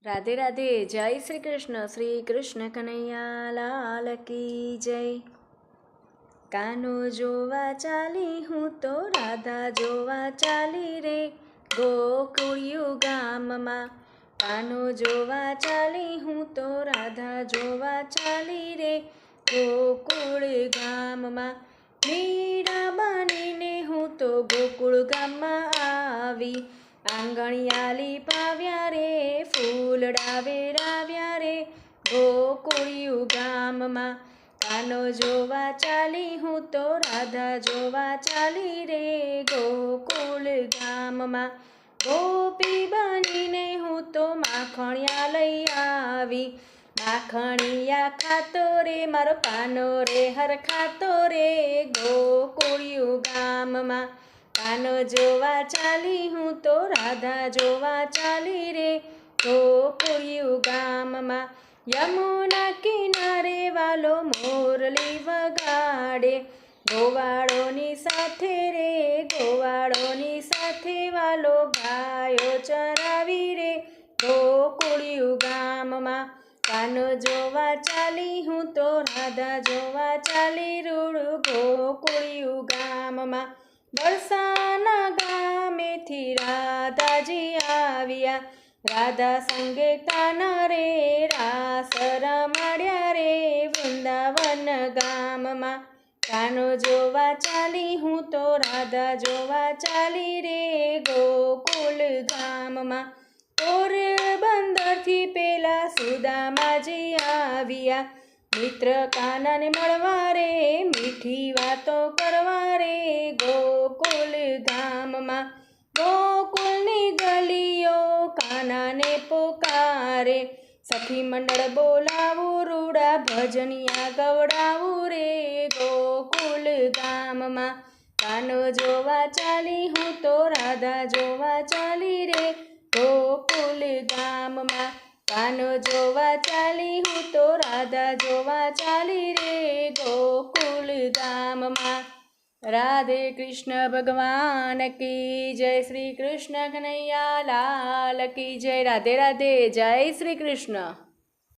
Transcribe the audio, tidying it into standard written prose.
રાધે રાધે. જય શ્રી કૃષ્ણ. શ્રી કૃષ્ણ કનૈયા લાલ કી જય. કાનો જોવા ચાલી હું તો રાધા જોવા ચાલી રે ગોકુળિયું ગામમાં. કાનો જોવા ચાલી હું તો રાધા જોવા ચાલી રે ગોકુળ ગામમાં. મીરા બનીને હું તો ગોકુળ ગામમાં આવી. આંગણિયાલી પાવ્યા રે ફૂલડા વેરાવ્યા રે ગોકુળિયું ગામમાં. કાનો જોવા ચાલી હું તો રાધા જોવા ચાલી રે ગોકુળ ગામમાં. ગોપી બનીને હું તો માખણિયા લઈ આવી. માખણિયા ખાતો રે મારો કાનો રે હર ખાતો રે ગોકુળિયું ગામમાં. કાનો જોવા ચાલી હું તો રાધા જોવા ચાલી રે ગોકુળિયું ગામમાં. યમુના કિનારે વાલો મોરલી વગાડે ગોવાળોની સાથે રે ગોવાળોની સાથે વાલો ગાયો ચરાવી રે ગોકુળિયું ગામમાં. કાનો જોવા ચાલી હું તો રાધા જોવા ચાલી રૂડું ગોકુળિયું ગામમાં. બરસાના ગામેથી રાધાજી આવ્યા. રાધા સંગે કાના રે રાસ રમાડ્યા રે વૃંદાવન ગામમાં. કાનો જોવા ચાલી હું તો રાધા જોવા ચાલી રે ગોકુળ ગામમાં. પોરબંદરથી પેલા સુદામાજી આવ્યા. મિત્ર કાનાને મળવા રે મીઠી વાતો કરવા રે ગોકુળ ગામમાં. ગોકુળની ગલીઓ કાનાને પોકારે. સખી મંડળ બોલાવું રૂડા ભજનિયા ગવડાવું રે ગોકુળ ગામમાં. કાનો જોવા ચાલી હું તો રાધા જોવા ચાલી રે ગોકુળ ગામમાં. કાનો જોવા ચાલી હું તો રાધા જોવા ચાલી રે ગોકુળ ગામમાં. રાધે કૃષ્ણ ભગવાન કી જય. શ્રી કૃષ્ણ કનૈયા લાલ કી જય. રાધે રાધે. જય શ્રી કૃષ્ણ.